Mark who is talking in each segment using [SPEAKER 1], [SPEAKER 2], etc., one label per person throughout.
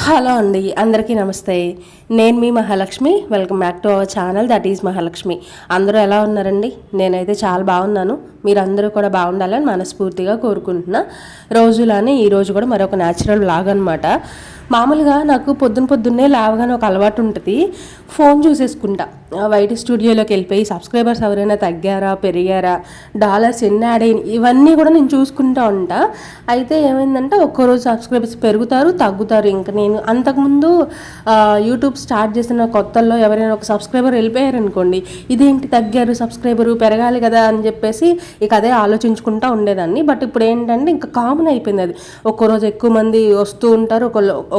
[SPEAKER 1] Hello అండి, అందరికీ నమస్తే. నేను మీ Mahalakshmi. Welcome back to our channel, that is Mahalakshmi. అందరూ ఎలా ఉన్నారండి? నేనైతే చాలా బాగున్నాను. మీరందరూ కూడా బాగుండాలని మనస్ఫూర్తిగా కోరుకుంటున్నా. రోజులానే ఈరోజు కూడా మరొక న్యాచురల్ వ్లాగ్ అనమాట. మామూలుగా నాకు పొద్దున్నే లేవగానే ఒక అలవాటు ఉంటుంది, ఫోన్ చూసేసుకుంటా. వైటీ స్టూడియోలోకి వెళ్ళిపోయి సబ్స్క్రైబర్స్ ఎవరైనా తగ్గారా, పెరిగారా, డాలర్స్ ఎన్ని యాడ్ అయినాయి, ఇవన్నీ కూడా నేను చూసుకుంటా ఉంటా. అయితే ఏమైందంటే ఒక్కరోజు సబ్స్క్రైబర్స్ పెరుగుతారు, తగ్గుతారు. ఇంకా నేను అంతకుముందు యూట్యూబ్ స్టార్ట్ చేసిన కొత్తల్లో ఎవరైనా ఒక సబ్స్క్రైబర్ వెళ్ళిపోయారనుకోండి, ఇదేంటి తగ్గారు సబ్స్క్రైబరు, పెరగాలి కదా అని చెప్పేసి ఇక అదే ఆలోచించుకుంటూ ఉండేదాన్ని. బట్ ఇప్పుడు ఏంటంటే ఇంకా కామన్ అయిపోయింది అది. ఒక్కరోజు ఎక్కువ మంది వస్తూ ఉంటారు,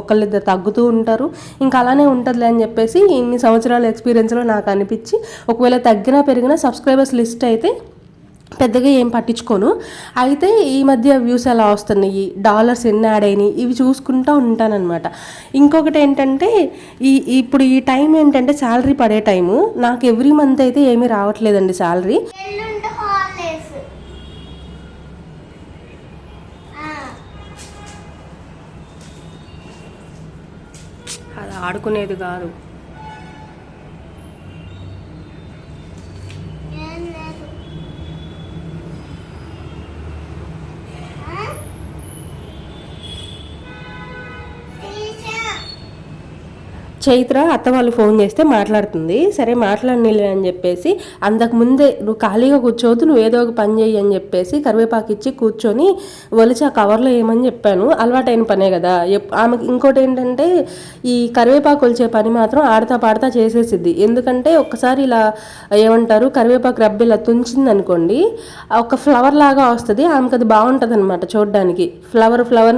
[SPEAKER 1] ఒకళ్ళిద్దరు తగ్గుతూ ఉంటారు. ఇంకా అలానే ఉంటుందిలే అని చెప్పేసి ఇన్ని సంవత్సరాల ఎక్స్పీరియన్స్లో నాకు అనిపించి, ఒకవేళ తగ్గినా పెరిగినా సబ్స్క్రైబర్స్ లిస్ట్ అయితే పెద్దగా ఏం పట్టించుకోను. అయితే ఈ మధ్య వ్యూస్ ఎలా వస్తున్నాయి, డాలర్స్ ఎన్ని యాడ్ అయినాయి, ఇవి చూసుకుంటూ ఉంటానన్నమాట. ఇంకొకటి ఏంటంటే ఇప్పుడు ఈ టైం ఏంటంటే శాలరీ పడే టైము. నాకు ఎవ్రీ మంత్ అయితే ఏమీ రావట్లేదండి శాలరీ. అది ఆడుకునేది కాదు. చైత్ర అత్త వాళ్ళు ఫోన్ చేస్తే మాట్లాడుతుంది. సరే మాట్లాడనీలే అని చెప్పేసి, అంతకుముందే నువ్వు ఖాళీగా కూర్చోవద్దు, నువ్వు ఏదో ఒక పని చేయి అని చెప్పేసి కరివేపాకు ఇచ్చి కూర్చొని ఒలిచి ఆ కవర్లో ఏమని చెప్పాను. అలవాటైన పనే కదా ఆమెకి. ఇంకోటి ఏంటంటే ఈ కరివేపాకు ఒలిచే పని మాత్రం ఆడతా పాడతా చేసేసిద్ది. ఎందుకంటే ఒక్కసారి ఇలా ఏమంటారు, కరివేపాకు రబ్బి ఇలా తుంచింది అనుకోండి, ఒక ఫ్లవర్ లాగా వస్తుంది. ఆమెకు అది బాగుంటుంది అనమాట చూడడానికి. ఫ్లవర్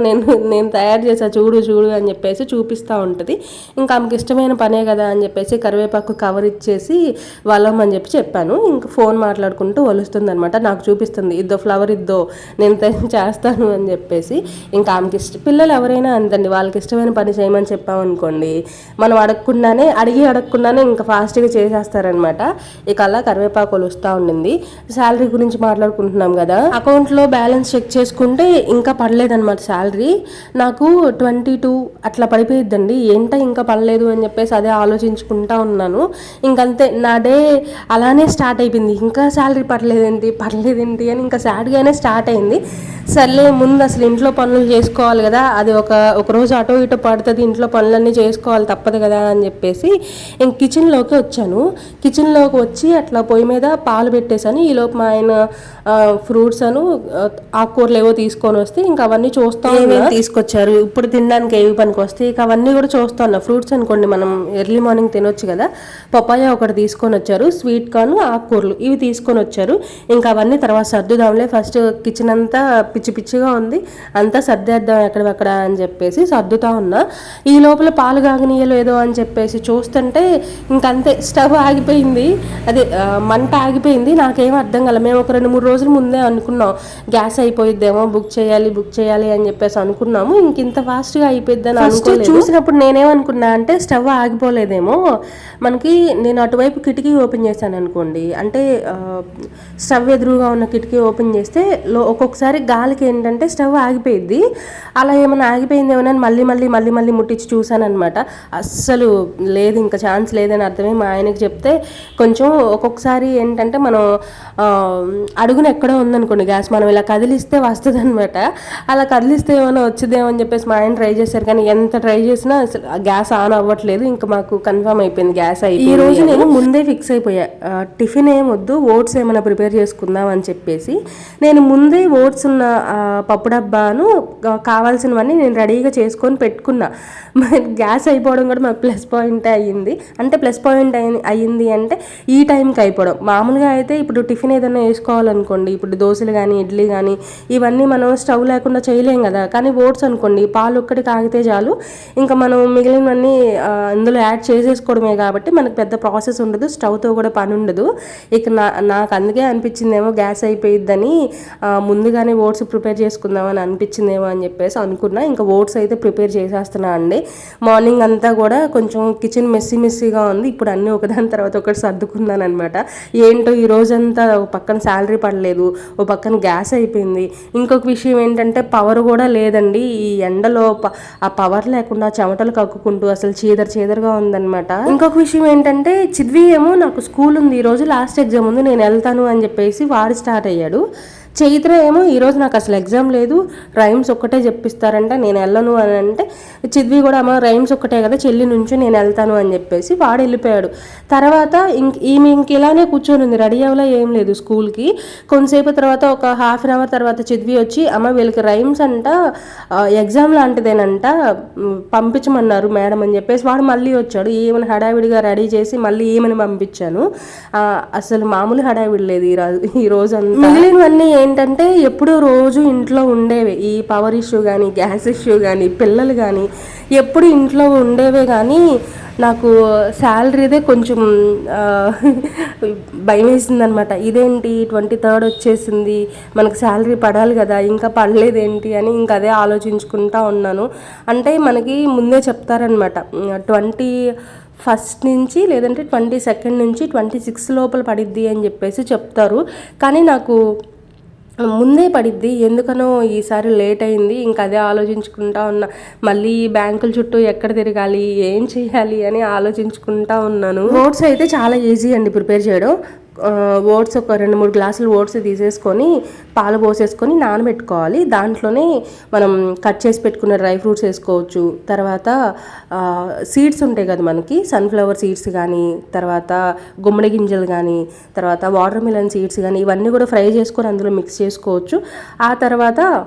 [SPEAKER 1] నేను తయారు చేసా, చూడు చూడు అని చెప్పేసి చూపిస్తూ ఉంటుంది. ఇంకా ఆమెకి ఇష్టమైన పనే కదా అని చెప్పేసి కరివేపాకు కవర్ ఇచ్చేసి వాళ్ళమని చెప్పాను. ఇంకా ఫోన్ మాట్లాడుకుంటూ వలుస్తుంది అనమాట. నాకు చూపిస్తుంది, ఇద్దో ఫ్లవర్ ఇద్దో, నేను చేస్తాను అని చెప్పేసి. ఇంకా ఆమెకి పిల్లలు ఎవరైనా అంతండి, వాళ్ళకి ఇష్టమైన పని చేయమని చెప్పామనుకోండి, మనం అడగకుండానే ఇంకా ఫాస్ట్గా చేసేస్తారనమాట. ఇక అలా కరివేపాకు వలుస్తూ ఉండింది. శాలరీ గురించి మాట్లాడుకుంటున్నాం కదా, అకౌంట్లో బ్యాలెన్స్ చెక్ చేసుకుంటే ఇంకా పడలేదన్నమాట శాలరీ. నాకు 22 అట్లా పడిపోయిద్దండి. ఏంటో ఇంకా పడలేదు అని చెప్పేసి అదే ఆలోచించుకుంటా ఉన్నాను. ఇంకంతే, నా డే అలానే స్టార్ట్ అయిపోయింది. ఇంకా శాలరీ పడలేదేంటి అని ఇంకా సాడ్గానే స్టార్ట్ అయింది. సర్లే, ముందు అసలు ఇంట్లో పనులు చేసుకోవాలి కదా, అది ఒక రోజు అటో ఇటో పడుతుంది, ఇంట్లో పనులన్నీ చేసుకోవాలి తప్పదు కదా అని చెప్పేసి ఇంక కిచెన్లోకి వచ్చాను. కిచెన్లోకి వచ్చి అట్లా పొయ్యి మీద పాలు పెట్టేశాను. ఈలోపు మా ఆయన ఫ్రూట్స్ ఆకుకూరలు ఏవో తీసుకొని వస్తే ఇంకా అవన్నీ చూస్తా తీసుకొచ్చారు. ఇప్పుడు తినడానికి ఏవి పనికి వస్తే ఇక అవన్నీ కూడా చూస్తా ఉన్నా. ఫ్రూట్స్ అనుకోండి మనం ఎర్లీ మార్నింగ్ తినొచ్చు కదా. పపాయ ఒకటి తీసుకొని వచ్చారు, స్వీట్ కార్న్, ఆకుకూరలు ఇవి తీసుకొని వచ్చారు. ఇంకా అవన్నీ తర్వాత సర్దుదాంలే, ఫస్ట్ కిచెన్ అంతా పిచ్చిగా ఉంది, అంతా సర్దేద్దాం ఎక్కడెక్కడ అని చెప్పేసి సర్దుతా ఉన్నా. ఈ లోపల పాలు కాగనీయలు ఏదో అని చెప్పేసి చూస్తుంటే ఇంకంతే, స్టవ్ ఆగిపోయింది. అదే మంట ఆగిపోయింది. నాకేం అర్థం కాల. మేము ఒక 2-3 రోజుల ముందే అనుకున్నాం, గ్యాస్ అయిపోయిద్దేమో, బుక్ చేయాలి అని చెప్పేసి అనుకున్నాము. ఇంత ఫాస్ట్గా అయిపోయిద్దని అనుకోలేదు. చూసినప్పుడు నేనేమనుకున్నా అంటే స్టవ్ ఆగిపోలేదేమో మనకి. నేను అటువైపు కిటికీ ఓపెన్ చేశాను అనుకోండి, అంటే స్టవ్ ఎదురుగా ఉన్న కిటికీ ఓపెన్ చేస్తే ఒక్కొక్కసారి గాలికి ఏంటంటే స్టవ్ ఆగిపోయిద్ది. అలా ఏమైనా ఆగిపోయిందేమోనని మళ్ళీ ముట్టించి చూశాను అనమాట. అస్సలు లేదు, ఇంకా ఛాన్స్ లేదని అర్థమై మా ఆయనకి చెప్తే, కొంచెం ఒక్కొక్కసారి ఏంటంటే మనం అడుగున ఎక్కడో ఉందనుకోండి గ్యాస్, మనం ఇలా కదిలిస్తే వస్తుంది అనమాట. అలా కదిలిస్తే ఏమైనా వచ్చిందేమో అని చెప్పేసి మా ఆయన ట్రై చేశారు, కానీ ఎంత ట్రై చేసినా అసలు గ్యాస్ ఆన్ అవ్వట్లేదు. ఇంకా మాకు కన్ఫర్మ్ అయిపోయింది గ్యాస్ అయిపోయింది. ఈ రోజు నేను ముందే ఫిక్స్ అయిపోయా, టిఫిన్ ఏమొద్దు, ఓట్స్ ఏమైనా ప్రిపేర్ చేసుకుందాం అని చెప్పేసి. నేను ముందే ఓట్స్ ఉన్న పప్పు డబ్బాను కావాల్సినవన్నీ నేను రెడీగా చేసుకొని పెట్టుకున్నా. గ్యాస్ అయిపోవడం కూడా మాకు ప్లస్ పాయింట్ అయ్యింది. అంటే ప్లస్ పాయింట్ అయ్యింది అంటే ఈ టైంకి అయిపోవడం. మామూలుగా అయితే ఇప్పుడు టిఫిన్ ఏదైనా వేసుకోవాలనుకోండి, ఇప్పుడు దోశలు కానీ ఇడ్లీ కానీ ఇవన్నీ మనం స్టవ్ లేకుండా చేయలేం కదా. కానీ ఓట్స్ అనుకోండి, పాలు ఒక్కటి కాగితే చాలు, ఇంకా మనం మిగిలినవన్నీ అందులో యాడ్ చేసేసుకోవడమే కాబట్టి మనకు పెద్ద ప్రాసెస్ ఉండదు, స్టవ్తో కూడా పని ఉండదు. ఇక నాకు అందుకే అనిపించిందేమో గ్యాస్ అయిపోయిద్దని ముందుగానే ఓట్స్ ప్రిపేర్ చేసుకుందామని అనిపించిందేమో అని చెప్పేసి అనుకున్నా. ఇంకా ఓట్స్ అయితే ప్రిపేర్ చేసేస్తున్నా అండి. మార్నింగ్ అంతా కూడా కొంచెం కిచెన్ మెస్సీగా ఉంది. ఇప్పుడు అన్నీ ఒకదాని తర్వాత ఒకటి సర్దుకున్నాను అనమాట. ఏంటో ఈ రోజంతా ఒక పక్కన శాలరీ పడలేదు, ఒక పక్కన గ్యాస్ అయిపోయింది. ఇంకొక విషయం ఏంటంటే పవర్ కూడా లేదండి. ఈ ఎండలో ఆ పవర్ లేకుండా చెమటలు కక్కుకుంటూ అసలు చీదరగా ఉందన్నమాట. ఇంకొక విషయం ఏంటంటే చిద్వి ఏమో నాకు స్కూల్ ఉంది, ఈ రోజు లాస్ట్ ఎగ్జామ్ ఉంది, నేను వెళ్తాను అని చెప్పేసి వాడు స్టార్ట్ అయ్యాడు. చైత్ర ఏమో ఈరోజు నాకు అసలు ఎగ్జామ్ లేదు, రైమ్స్ ఒక్కటే చెప్పిస్తారంట, నేను వెళ్ళను అని అంటే చిద్వి కూడా అమ్మ రైమ్స్ ఒక్కటే కదా చెల్లి నుంచి నేను వెళ్తాను అని చెప్పేసి వాడు వెళ్ళిపోయాడు. తర్వాత ఈమె ఇలానే కూర్చొని ఉంది, రెడీ అవ్వలే ఏం లేదు స్కూల్కి. కొంతసేపు తర్వాత ఒక హాఫ్ అన్ అవర్ తర్వాత చిద్వి వచ్చి అమ్మ వీళ్ళకి రైమ్స్ అంట ఎగ్జామ్ లాంటిదేనంట పంపించమన్నారు మేడం అని చెప్పేసి వాడు మళ్ళీ వచ్చాడు. ఏమని హడావిడిగా రెడీ చేసి మళ్ళీ ఏమని పంపించాను. అసలు మామూలు హడావిడి లేదు ఈ రోజు అంతా. మిగిలినవన్నీ ఏంటంటే ఎప్పుడూ రోజు ఇంట్లో ఉండేవే. ఈ పవర్ ఇష్యూ కానీ గ్యాస్ ఇష్యూ కానీ పిల్లలు కానీ ఎప్పుడు ఇంట్లో ఉండేవే. కానీ నాకు శాలరీదే కొంచెం భయం వేసిందనమాట. ఇదేంటి 23rd వచ్చేసింది, మనకు శాలరీ పడాలి కదా, ఇంకా పడలేదేంటి అని ఇంకా అదే ఆలోచించుకుంటా ఉన్నాను. అంటే మనకి ముందే చెప్తారనమాట 21st నుంచి లేదంటే 22nd నుంచి 26 లోపల పడిద్ది అని చెప్పేసి చెప్తారు. కానీ నాకు ముందే పడిద్ది, ఎందుకనో ఈసారి లేట్ అయింది. ఇంకా అదే ఆలోచించుకుంటా ఉన్నా. మళ్ళీ బ్యాంకుల చుట్టూ ఎక్కడ తిరగాలి, ఏం చేయాలి అని ఆలోచించుకుంటా ఉన్నాను. ఓట్స్ అయితే చాలా ఈజీ అండి ప్రిపేర్ చేయడం. ఓట్స్ ఒక 2-3 గ్లాసులు ఓట్స్ తీసేసుకొని పాలు పోసేసుకొని నానబెట్టుకోవాలి. దాంట్లోనే మనం కట్ చేసి పెట్టుకున్న డ్రై ఫ్రూట్స్ వేసుకోవచ్చు. తర్వాత సీడ్స్ ఉంటాయి కదా మనకి, సన్ఫ్లవర్ సీడ్స్ కానీ, తర్వాత గుమ్మడి గింజలు కానీ, తర్వాత వాటర్ మిలన్ సీడ్స్ కానీ, ఇవన్నీ కూడా ఫ్రై చేసుకొని అందులో మిక్స్ చేసుకోవచ్చు. ఆ తర్వాత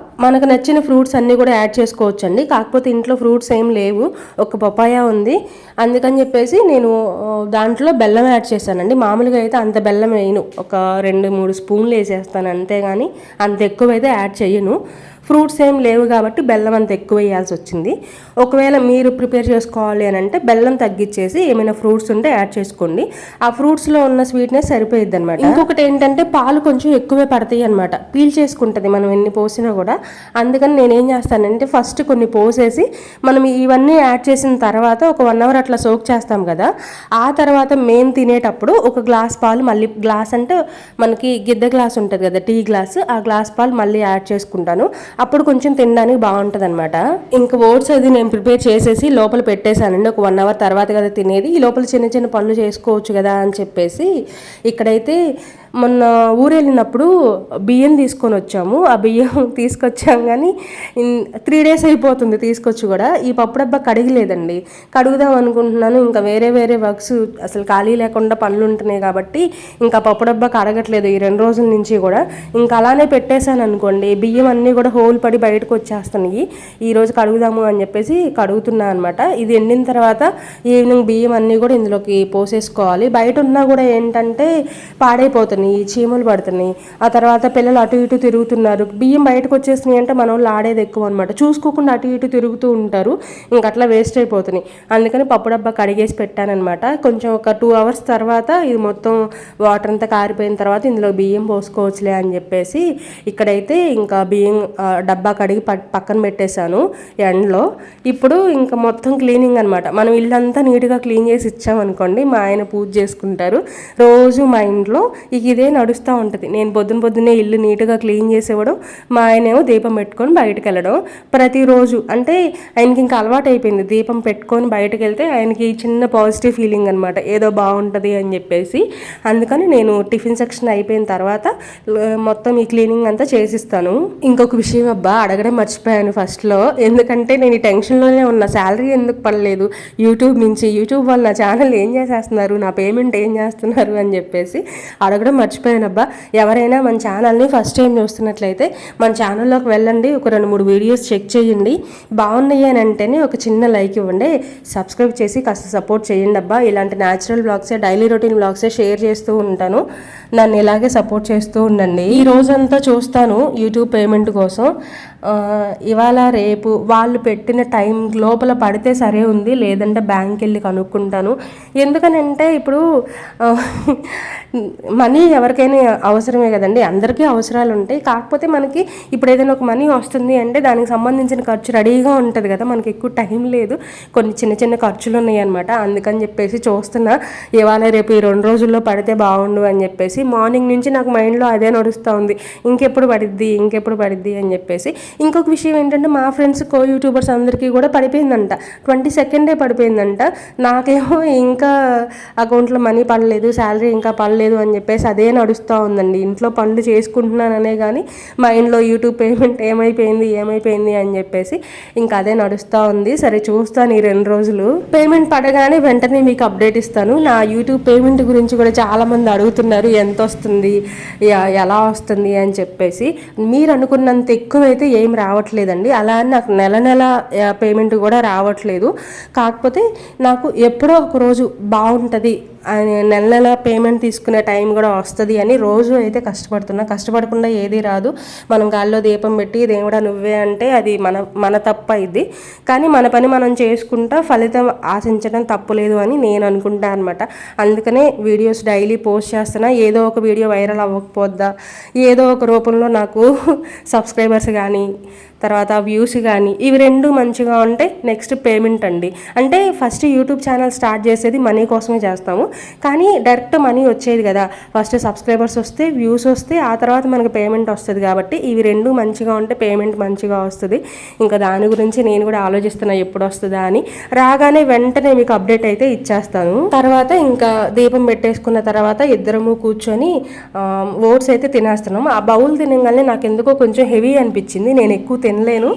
[SPEAKER 1] మనకు నచ్చిన ఫ్రూట్స్ అన్నీ కూడా యాడ్ చేసుకోవచ్చు అండి. కాకపోతే ఇంట్లో ఫ్రూట్స్ ఏం లేవు, ఒక పపాయ ఉంది. అందుకని చెప్పేసి నేను దాంట్లో బెల్లం యాడ్ చేశానండి. మామూలుగా అయితే అంత బెల్లం వేయను, ఒక 2-3 స్పూన్లు వేసేస్తాను అంతేగాని అంత ఎక్కువైతే యాడ్ చేయను. ఫ్రూట్స్ ఏం లేవు కాబట్టి బెల్లం అంత ఎక్కువ వేయాల్సి వచ్చింది. ఒకవేళ మీరు ప్రిపేర్ చేసుకోవాలి అని అంటే బెల్లం తగ్గించేసి ఏమైనా ఫ్రూట్స్ ఉంటే యాడ్ చేసుకోండి. ఆ ఫ్రూట్స్లో ఉన్న స్వీట్నెస్ సరిపోయిద్ది అనమాట. ఇంకొకటి ఏంటంటే పాలు కొంచెం ఎక్కువే పడతాయి అనమాట, పీల్ చేసుకుంటుంది మనం ఎన్ని పోసినా కూడా. అందుకని నేనేం చేస్తానంటే ఫస్ట్ కొన్ని పోసేసి మనం ఇవన్నీ యాడ్ చేసిన తర్వాత ఒక 1 hour అట్లా సోక్ చేస్తాం కదా, ఆ తర్వాత మేము తినేటప్పుడు ఒక గ్లాస్ పాలు మళ్ళీ, గ్లాస్ అంటే మనకి గిద్ద గ్లాస్ ఉంటుంది కదా టీ గ్లాస్, ఆ గ్లాస్ పాలు మళ్ళీ యాడ్ చేసుకుంటాను. అప్పుడు కొంచెం తినడానికి బాగుంటుంది అనమాట. ఇంకా ఓట్స్ అది నేను ప్రిపేర్ చేసేసి లోపల పెట్టేశానండి. ఒక 1 hour తర్వాత కదా తినేది, ఈ లోపల చిన్న చిన్న పనులు చేసుకోవచ్చు కదా అని చెప్పేసి ఇక్కడైతే మొన్న ఊరు వెళ్ళినప్పుడు బియ్యం తీసుకొని వచ్చాము. ఆ బియ్యం తీసుకొచ్చాం కానీ 3 days అయిపోతుంది తీసుకొచ్చి కూడా. ఈ పప్పు డబ్బా కడిగలేదండి, కడుగుదాం అనుకుంటున్నాను. ఇంకా వేరే వర్క్స్ అసలు ఖాళీ లేకుండా పనులు ఉంటున్నాయి కాబట్టి ఇంకా పప్పు డబ్బా కడగట్లేదు ఈ 2 రోజుల నుంచి కూడా. ఇంకా అలానే పెట్టేశాను అనుకోండి, బియ్యం అన్నీ కూడా హోల్ పడి బయటకు వచ్చేస్తున్నాయి. ఈరోజు కడుగుదాము అని చెప్పేసి కడుగుతున్నా అనమాట. ఇది ఎండిన తర్వాత ఈవినింగ్ బియ్యం అన్నీ కూడా ఇందులోకి పోసేసుకోవాలి. బయట ఉన్నా కూడా ఏంటంటే పాడైపోతుంది, చీమలు పడుతున్నాయి. ఆ తర్వాత పిల్లలు అటు ఇటు తిరుగుతున్నారు, బియ్యం బయటకు వచ్చేసినాయి అంటే మన వాళ్ళు ఆడేది ఎక్కువ అనమాట, చూసుకోకుండా అటు ఇటు తిరుగుతూ ఉంటారు, ఇంకట్లా వేస్ట్ అయిపోతున్నాయి. అందుకని పప్పు డబ్బా కడిగేసి పెట్టానమాట. కొంచెం ఒక 2 hours తర్వాత ఇది మొత్తం వాటర్ అంతా కారిపోయిన తర్వాత ఇందులో బియ్యం పోసుకోవచ్చులే అని చెప్పేసి ఇక్కడైతే ఇంకా బియ్యం డబ్బా కడిగి పక్కన పెట్టేశాను ఎండలో. ఇప్పుడు ఇంకా మొత్తం క్లీనింగ్ అనమాట. మనం ఇల్లంతా నీట్గా క్లీన్ చేసి ఇచ్చామనుకోండి, మా ఆయన పూజ చేసుకుంటారు రోజు. మా ఇంట్లో ఇదే నడుస్తూ ఉంటుంది. నేను పొద్దున్నే ఇల్లు నీట్గా క్లీన్ చేసేవడం, మా ఆయనేమో దీపం పెట్టుకొని బయటకు వెళ్ళడం ప్రతిరోజు. అంటే ఆయనకి ఇంకా అలవాటు అయిపోయింది, దీపం పెట్టుకొని బయటకు వెళ్తే ఆయనకి చిన్న పాజిటివ్ ఫీలింగ్ అనమాట, ఏదో బాగుంటుంది అని చెప్పేసి. అందుకని నేను టిఫిన్ సెక్షన్ అయిపోయిన తర్వాత మొత్తం ఈ క్లీనింగ్ అంతా చేసిస్తాను. ఇంకొక విషయం అబ్బా అడగడం మర్చిపోయాను ఫస్ట్లో, ఎందుకంటే నేను ఈ టెన్షన్లోనే ఉన్న, శాలరీ ఎందుకు పడలేదు యూట్యూబ్ నుంచి, యూట్యూబ్ వాళ్ళు నా ఛానల్ ఏం చేసేస్తున్నారు, నా పేమెంట్ ఏం చేస్తున్నారు అని చెప్పేసి అడగడం మర్చిపోయానబ్బా. ఎవరైనా మన ఛానల్ని ఫస్ట్ టైం చూస్తున్నట్లయితే మన ఛానల్లోకి వెళ్ళండి, ఒక 2-3 వీడియోస్ చెక్ చేయండి, బాగున్నాయి అని అంటేనే ఒక చిన్న లైక్ ఇవ్వండి, సబ్స్క్రైబ్ చేసి కాస్త సపోర్ట్ చేయండి అబ్బా. ఇలాంటి న్యాచురల్ బ్లాగ్సే, డైలీ రొటీన్ బ్లాగ్సే షేర్ చేస్తూ ఉంటాను, నన్ను ఇలాగే సపోర్ట్ చేస్తూ ఉండండి. ఈ రోజంతా చూస్తాను యూట్యూబ్ పేమెంట్ కోసం. ఇవాళ రేపు వాళ్ళు పెట్టిన టైం లోపల పడితే సరే ఉంది, లేదంటే బ్యాంక్కి వెళ్ళి కనుక్కుంటాను. ఎందుకనంటే ఇప్పుడు మనీ ఎవరికైనా అవసరమే కదండి, అందరికీ అవసరాలు ఉంటాయి. కాకపోతే మనకి ఇప్పుడు ఏదైనా ఒక మనీ వస్తుంది అంటే దానికి సంబంధించిన ఖర్చు రెడీగా ఉంటుంది కదా, మనకి ఎక్కువ టైం లేదు, కొన్ని చిన్న చిన్న ఖర్చులు ఉన్నాయి అనమాట. అందుకని చెప్పేసి చూస్తున్నా ఇవాళ రేపు ఈ 2 రోజుల్లో పడితే బాగుండు అని చెప్పేసి. మార్నింగ్ నుంచి నాకు మైండ్లో అదే నడుస్తూ ఉంది, ఇంకెప్పుడు పడిద్ది అని చెప్పేసి. ఇంకొక విషయం ఏంటంటే మా ఫ్రెండ్స్ యూట్యూబర్స్ అందరికీ కూడా పడిపోయిందంట, 22nd పడిపోయిందంట. నాకేమో ఇంకా అకౌంట్లో మనీ పడలేదు, శాలరీ ఇంకా పడలేదు అని చెప్పేసి అదే నడుస్తూ ఉందండి. ఇంట్లో పనులు చేసుకుంటున్నాననే కానీ మైండ్లో యూట్యూబ్ పేమెంట్ ఏమైపోయింది అని చెప్పేసి ఇంకా అదే నడుస్తూ ఉంది. సరే చూస్తాను ఈ 2 రోజులు. పేమెంట్ పడగానే వెంటనే మీకు అప్డేట్ ఇస్తాను. నా యూట్యూబ్ పేమెంట్ గురించి కూడా చాలామంది అడుగుతున్నారు, ఎంత వస్తుంది, ఎలా వస్తుంది అని చెప్పేసి. మీరు అనుకున్నంత ఎక్కువైతే ఏం రావట్లేదండి, అలా అని నాకు నెల పేమెంట్ కూడా రావట్లేదు. కాకపోతే నాకు ఎప్పుడో ఒక రోజు బాగుంటుంది, నెల పేమెంట్ తీసుకునే టైం కూడా వస్తుంది అని రోజు అయితే కష్టపడకుండా ఏది రాదు. మనం గాల్లో దీపం పెట్టి దేవుడా నువ్వే అంటే అది మన తప్పు అయింది. కానీ మన పని మనం చేసుకుంటా ఫలితం ఆశించడం తప్పులేదు అని నేను అనుకుంటా అనమాట. అందుకనే వీడియోస్ డైలీ పోస్ట్ చేస్తున్నా. ఏదో ఒక వీడియో వైరల్ అవ్వకపోద్దా, ఏదో ఒక రూపంలో నాకు సబ్స్క్రైబర్స్ కానీ తర్వాత వ్యూస్ కానీ ఇవి 2 మంచిగా ఉంటే నెక్స్ట్ పేమెంట్ అండి. అంటే ఫస్ట్ యూట్యూబ్ ఛానల్ స్టార్ట్ చేసేది మనీ కోసమే చేస్తాము, కానీ డైరెక్ట్ మనీ వచ్చేది కదా. ఫస్ట్ సబ్స్క్రైబర్స్ వస్తే, వ్యూస్ వస్తే, ఆ తర్వాత మనకు పేమెంట్ వస్తుంది. కాబట్టి ఇవి 2 మంచిగా ఉంటే పేమెంట్ మంచిగా వస్తుంది. ఇంకా దాని గురించి నేను కూడా ఆలోచిస్తున్నా ఎప్పుడు వస్తుందా అని. రాగానే వెంటనే మీకు అప్డేట్ అయితే ఇచ్చేస్తాను. తర్వాత ఇంకా దీపం పెట్టేసుకున్న తర్వాత ఇద్దరము కూర్చొని ఓట్స్ అయితే తినేస్తున్నాము. ఆ బౌల్ తినగానే నాకు ఎందుకో కొంచెం హెవీ అనిపించింది, నేను ఎక్కువ తినలేను.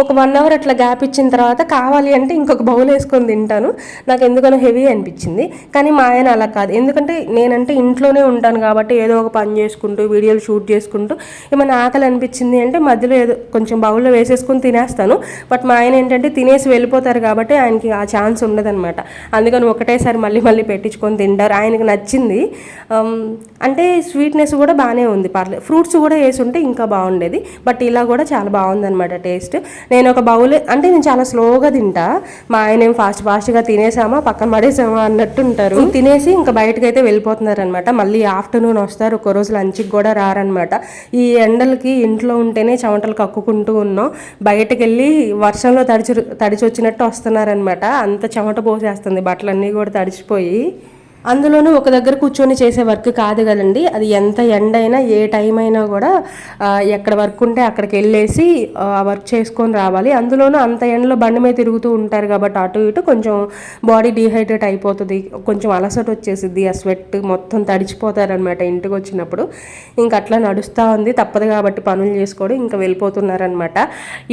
[SPEAKER 1] ఒక 1 అవర్ అట్లా గ్యాప్ ఇచ్చిన తర్వాత కావాలి అంటే ఇంకొక బౌల్ వేసుకొని తింటాను. నాకు ఎందుకనో హెవీ అనిపించింది. కానీ మా ఆయన అలా కాదు, ఎందుకంటే నేనంటే ఇంట్లోనే ఉంటాను కాబట్టి ఏదో ఒక పని చేసుకుంటూ వీడియోలు షూట్ చేసుకుంటూ ఏమైనా ఆకలి అనిపించింది అంటే మధ్యలో ఏదో కొంచెం బౌల్లో వేసేసుకొని తినేస్తాను. బట్ మా ఆయన ఏంటంటే తినేసి వెళ్ళిపోతారు కాబట్టి ఆయనకి ఆ ఛాన్స్ ఉండదన్నమాట. అందుకని ఒకటేసారి మళ్ళీ పెట్టించుకొని తింటారు. ఆయనకి నచ్చింది. అంటే స్వీట్నెస్ కూడా బాగానే ఉంది, పర్లేదు. ఫ్రూట్స్ కూడా వేసి ఉంటే ఇంకా బాగుండేది. బట్ ఇలా కూడా చాలా బాగుందన్నమాట టేస్ట్. నేను ఒక బౌల్ అంటే నేను చాలా స్లోగా తింటా, మా ఆయన ఏం ఫాస్ట్గా తినేసామా పక్కన పడేసామా అన్నట్టు ఉంటారు. తినేసి ఇంకా బయటకు అయితే వెళ్ళిపోతున్నారు అనమాట. మళ్ళీ ఆఫ్టర్నూన్ వస్తారు, ఒక రోజు లంచ్కి కూడా రారనమాట. ఈ ఎండలకి ఇంట్లో ఉంటేనే చెమటలు కక్కుకుంటూ ఉన్నాం, బయటకు వెళ్ళి వర్షంలో తడిచి వచ్చినట్టు వస్తున్నారనమాట. అంత చెమట పోసేస్తుంది, బట్టలన్నీ కూడా తడిచిపోయి. అందులోనూ ఒక దగ్గర కూర్చొని చేసే వర్క్ కాదు కదండి, అది ఎంత ఎండ అయినా ఏ టైం అయినా కూడా ఎక్కడ వర్క్ ఉంటే అక్కడికి వెళ్ళేసి ఆ వర్క్ చేసుకొని రావాలి. అందులోనూ అంత ఎండలో బండి మీద తిరుగుతూ ఉంటారు కాబట్టి అటు ఇటు కొంచెం బాడీ డీహైడ్రేట్ అయిపోతుంది, కొంచెం అలసట వచ్చేసిద్ది, ఆ స్వెట్ మొత్తం తడిచిపోతారనమాట ఇంటికి వచ్చినప్పుడు. ఇంక అట్లా నడుస్తూ ఉంది, తప్పదు కాబట్టి పనులు చేసుకోవడం ఇంకా వెళ్ళిపోతున్నారనమాట.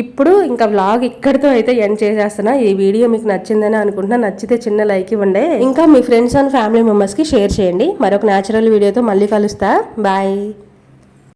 [SPEAKER 1] ఇప్పుడు ఇంకా వ్లాగ్ ఇక్కడితో అయితే ఎండ్ చేసేస్తున్నా. ఈ వీడియో మీకు నచ్చిందని అనుకుంటున్నా, నచ్చితే చిన్న లైక్ ఇవ్వండి. ఇంకా మీ ఫ్రెండ్స్ అండ్ ఫ్యామిలీ మెంబర్స్కి షేర్ చేయండి. మరొక న్యాచురల్ వీడియోతో మళ్ళీ కలుస్తా. బాయ్.